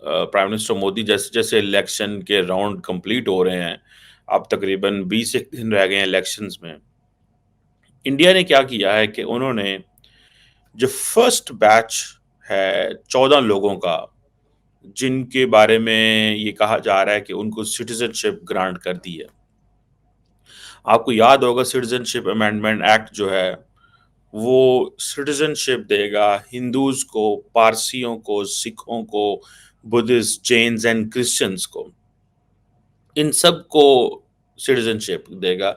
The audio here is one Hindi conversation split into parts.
प्राइम मिनिस्टर मोदी जैसे जैसे इलेक्शन के राउंड कंप्लीट हो रहे हैं, अब तकरीबन 20 दिन रह गए हैं इलेक्शंस में। इंडिया ने क्या किया है कि उन्होंने जो फर्स्ट बैच है 14 लोगों का, जिनके बारे में ये कहा जा रहा है कि उनको सिटीजनशिप ग्रांट कर दी है। आपको याद होगा सिटीजनशिप अमेंडमेंट एक्ट जो है वो सिटीजनशिप देगा हिंदूज को, पारसियों को, सिखों को, बुद्धिस्ट, जैन्स एंड क्रिश्चियंस को। इन सब को सिटीजनशिप देगा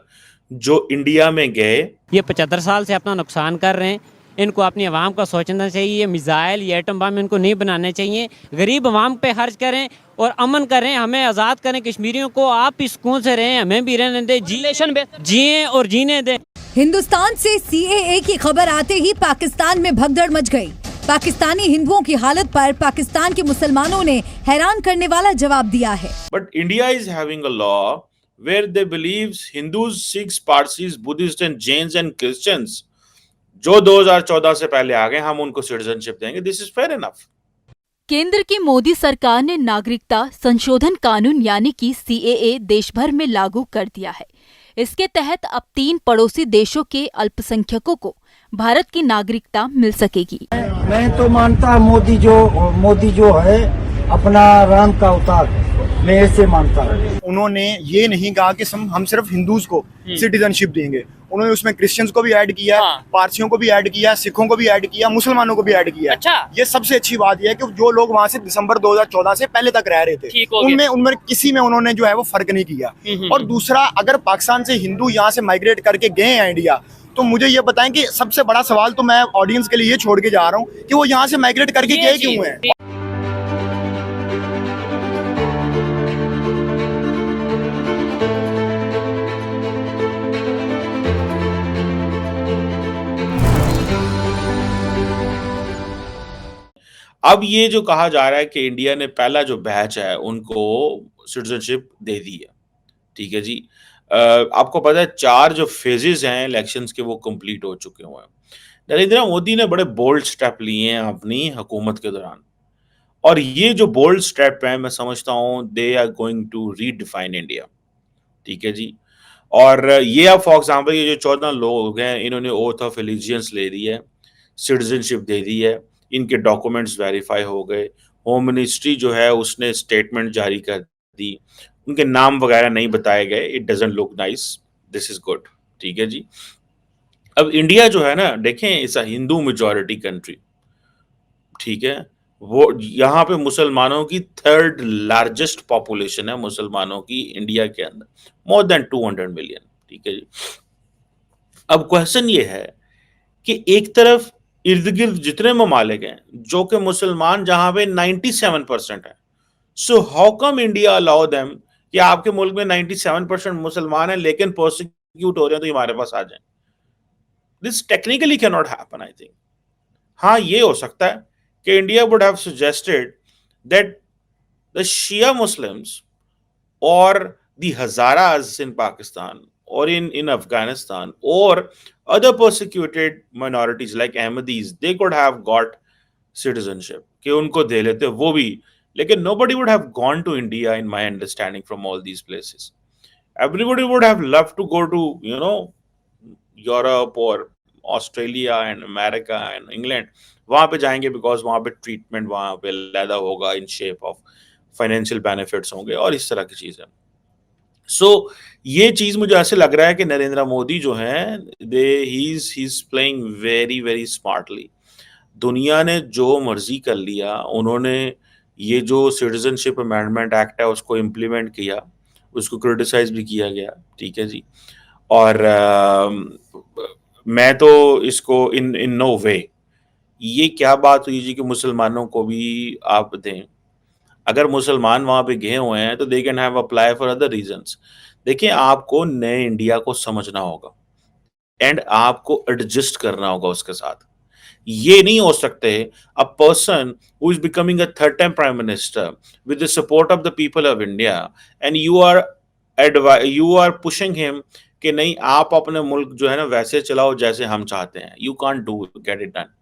जो इंडिया में गए। ये 75 साल से अपना नुकसान कर रहे हैं। इनको अपनी आवाम का सोचना चाहिए। ये मिसाइल, ये एटम बम इनको नहीं बनाने चाहिए। गरीब आवाम पे खर्च करें और अमन करें, हमें आज़ाद करें कश्मीरियों को। आप भी सुकून से रहें, हमें भी रहने दें, जिए और जीने दें। हिंदुस्तान से सीएए की खबर आते ही पाकिस्तान में भगदड़ मच गई। पाकिस्तानी हिंदुओं की हालत पर पाकिस्तान के मुसलमानों ने हैरान करने वाला जवाब दिया है। But India is having a law where they believes Hindus, Sikhs, Parsis, Buddhists and Jains and Christians जो 2014 से पहले आ गए, हम उनको सिटीजनशिप देंगे। This is fair enough. केंद्र की मोदी सरकार ने नागरिकता संशोधन कानून यानी कि सीएए देश भर में लागू कर दिया है। इसके तहत अब 3 पड़ोसी देशों के अल्पसंख्यकों को भारत की नागरिकता मिल सकेगी। मैं तो मानता मोदी जो है अपना राम का अवतार, मैं ऐसे मानता हूँ। उन्होंने ये नहीं कहा कि हम सिर्फ हिंदूज को सिटीजनशिप देंगे, उन्होंने उसमें क्रिश्चियंस को भी ऐड किया, पारसियों को भी ऐड किया, सिखों को भी ऐड किया, मुसलमानों को भी ऐड किया। अच्छा। ये सबसे अच्छी बात यह है कि जो लोग वहाँ से दिसंबर 2014 से पहले तक रह रहे थे उनमें किसी में उन्होंने जो है वो फर्क नहीं किया। और दूसरा, अगर पाकिस्तान से हिंदू यहाँ से माइग्रेट करके गए हैं इंडिया, तो मुझे ये बताएं कि सबसे बड़ा सवाल तो मैं ऑडियंस के लिए ये छोड़ के जा रहा हूँ कि वो यहाँ से माइग्रेट करके गए क्यों हैं। अब ये जो कहा जा रहा है कि इंडिया ने पहला जो बैच है उनको सिटीजनशिप दे दी है, ठीक है जी। आपको पता है 4 जो फेजेस हैं इलेक्शंस के वो कंप्लीट हो चुके हुए हैं। नरेंद्र मोदी ने बड़े बोल्ड स्टेप लिए हैं अपनी हुकूमत के दौरान, और ये जो बोल्ड स्टेप है मैं समझता हूँ they are going to redefine India, ठीक है जी। और ये अब फॉर एग्जाम्पल ये जो 14 लोग हैं इन्होंने ओथ ऑफ एलिजियंस ले ली है, सिटीजनशिप दे दी है, इनके डॉक्यूमेंट्स वेरीफाई हो गए, होम मिनिस्ट्री जो है उसने स्टेटमेंट जारी कर दी, उनके नाम वगैरह नहीं बताए गए। It doesn't look nice, this is good, ठीक है जी। अब इंडिया जो है ना, देखें it's a Hindu majority country, ठीक है। वो यहाँ पे मुसलमानों की 3rd लार्जेस्ट पॉपुलेशन है मुसलमानों की इंडिया के अंदर, मोर देन 200 मिलियन, ठीक है जी। अब क्वेश्चन ये है कि एक तरफ इर्द गिर्द जितने ममालिक हैं जो कि मुसलमान जहां पे 97% है, so how come India allow them कि आपके मुल्क में 97% मुसलमान हैं लेकिन प्रोसिक्यूट हो रहे हैं तो हमारे पास आ जाएं। This technically can not happen, I think. हाँ, ये हो सकता है कि India would have suggested that the Shia Muslims और the Hazaras in Pakistan or in Afghanistan or other persecuted minorities like Ahmadis, they could have got citizenship कि उनको दे लेते वो भी, लेकिन nobody would have gone to India in my understanding from all these places. Everybody would have loved to go to Europe or Australia and America and England, वहां पे जाएंगे because वहां पे ट्रीटमेंट वहां पे लैदा होगा in shape of financial benefits होंगे और इस तरह की चीजें। सो ये चीज मुझे ऐसे लग रहा है कि नरेंद्र मोदी जो है he is playing very very smartly. दुनिया ने जो मर्जी कर लिया, उन्होंने ये जो सिटीजनशिप अमेंडमेंट एक्ट है उसको इम्प्लीमेंट किया, उसको क्रिटिसाइज भी किया गया, ठीक है जी। और मैं तो इसको इन नो वे, ये क्या बात हुई जी कि मुसलमानों को भी आप दें। अगर मुसलमान वहां पे गए हुए हैं तो they can have apply for other reasons. देखिए, आपको नए इंडिया को समझना होगा एंड आपको एडजस्ट करना होगा उसके साथ। ये नहीं हो सकते a person who is becoming a third time prime minister with the support of the people of India and you are pushing him कि नहीं आप अपने मुल्क जो है ना वैसे चलाओ जैसे हम चाहते हैं। You can't do get it done.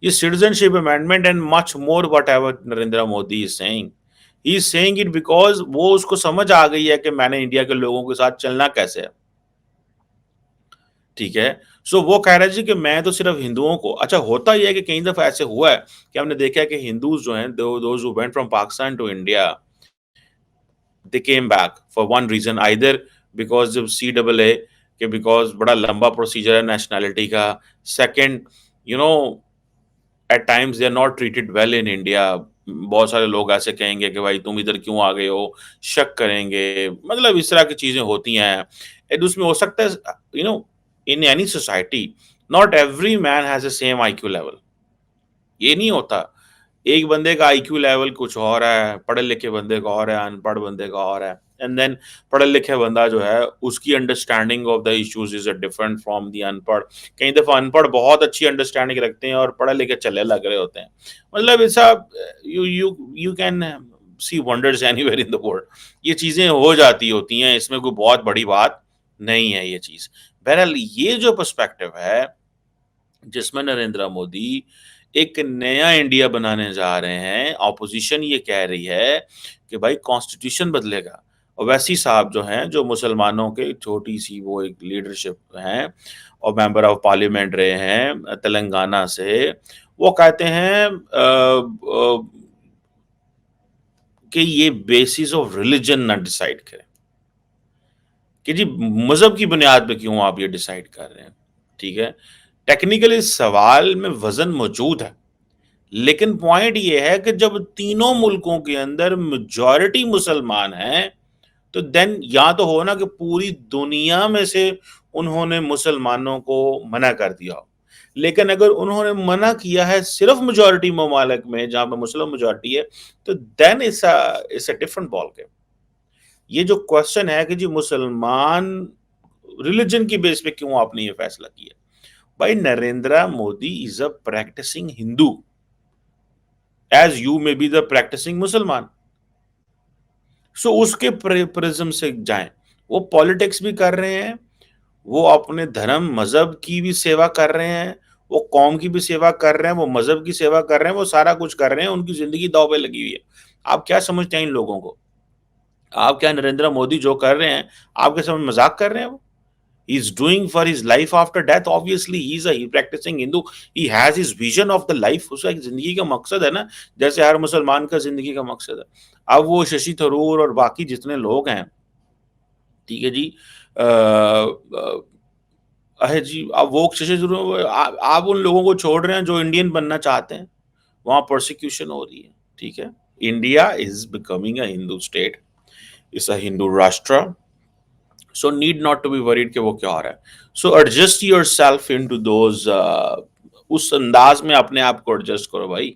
ये citizenship amendment and much more whatever Narendra Modi is saying, he is saying it because वो उसको समझ आ गई है कि मैंने इंडिया के लोगों के साथ चलना कैसे है, ठीक है। सो वो कह रहा है जी कि मैं तो सिर्फ हिंदुओं को, अच्छा होता ही है कि कई दफा ऐसे हुआ है कि हमने देखा है कि हिंदूज जो हैं, those who went from Pakistan to India, they came back for one reason, either because of CAA के because बड़ा लंबा प्रोसीजर है नेशनैलिटी का, second you know at times they are not treated well in India. बहुत सारे लोग ऐसे कहेंगे कि भाई तुम इधर क्यों आ गए हो, शक करेंगे, मतलब इस तरह की चीजें होती हैं। एंड उसमें हो सकता है you know in any society not every man has the same IQ level, ये नहीं होता। एक बंदे का आईक्यू लेवल कुछ और है, पढ़े लिखे बंदे का और है, अनपढ़ बंदे का और है, एंड देन पढ़े लिखे बंदा जो है उसकी understanding of the issues is different from the अनपढ़। कई दफा अनपढ़ बहुत अच्छी अंडरस्टैंडिंग रखते हैं और पढ़े लिखे चले लग रहे होते हैं। मतलब ऐसा you you you can see wonders anywhere in the world, ये चीजें हो जाती होती हैं, इसमें कोई बहुत बड़ी बात नहीं है ये चीज। बहरहाल ये जो पर्सपेक्टिव है जिसमें नरेंद्र मोदी एक नया इंडिया बनाने जा रहे हैं, ऑपोजिशन ये कह रही है कि भाई कॉन्स्टिट्यूशन बदलेगा। ओवैसी साहब जो हैं, जो मुसलमानों के छोटी सी वो एक लीडरशिप हैं और मेंबर ऑफ पार्लियामेंट रहे हैं तेलंगाना से, वो कहते हैं कि ये बेसिस ऑफ रिलीजन ना डिसाइड करें, कि जी मजहब की बुनियाद पे क्यों आप ये डिसाइड कर रहे हैं, ठीक है। टेक्निकली सवाल में वजन मौजूद है, लेकिन पॉइंट ये है कि जब तीनों मुल्कों के अंदर मेजॉरिटी मुसलमान हैं, तो देन या तो हो ना कि पूरी दुनिया में से उन्होंने मुसलमानों को मना कर दिया हो, लेकिन अगर उन्होंने मना किया है सिर्फ मेजॉरिटी ममालिक में जहां पे मुस्लिम मेजॉरिटी है, तो then it's a different ball game. ये जो क्वेश्चन है कि जी मुसलमान रिलीजन की बेस पे क्यों आपने ये फैसला किया, भाई Narendra Modi is a practicing Hindu as you may be the practicing मुसलमान। सो उसके प्रिज्म से जाएं, वो पॉलिटिक्स भी कर रहे हैं, वो अपने धर्म मजहब की भी सेवा कर रहे हैं, वो कौम की भी सेवा कर रहे हैं, वो मजहब की सेवा कर रहे हैं, वो सारा कुछ कर रहे हैं, उनकी जिंदगी दांव पे लगी हुई है। आप क्या समझते हैं इन लोगों को? आप क्या नरेंद्र मोदी जो कर रहे हैं आपके सामने मजाक कर रहे हैं? वो he is doing for his life after death, obviously he is a practicing Hindu, he has his vision of the life, उसका एक जिंदगी का मकसद है ना, जैसे हर मुसलमान का जिंदगी का मकसद है। अब वो शशि थरूर और बाकी जितने लोग हैं, ठीक है जी, अहे जी, अब वो शशि थरूर, आप उन लोगों को छोड़ रहे हैं जो इंडियन बनना चाहते हैं, वहां प्रोसिक्यूशन हो रही है, ठीक है। India is becoming a Hindu state, is a Hindu राष्ट्र, so need not to be worried कि वो क्या हो रहा है। so adjust yourself into those उस अंदाज में अपने आप को एडजस्ट करो भाई।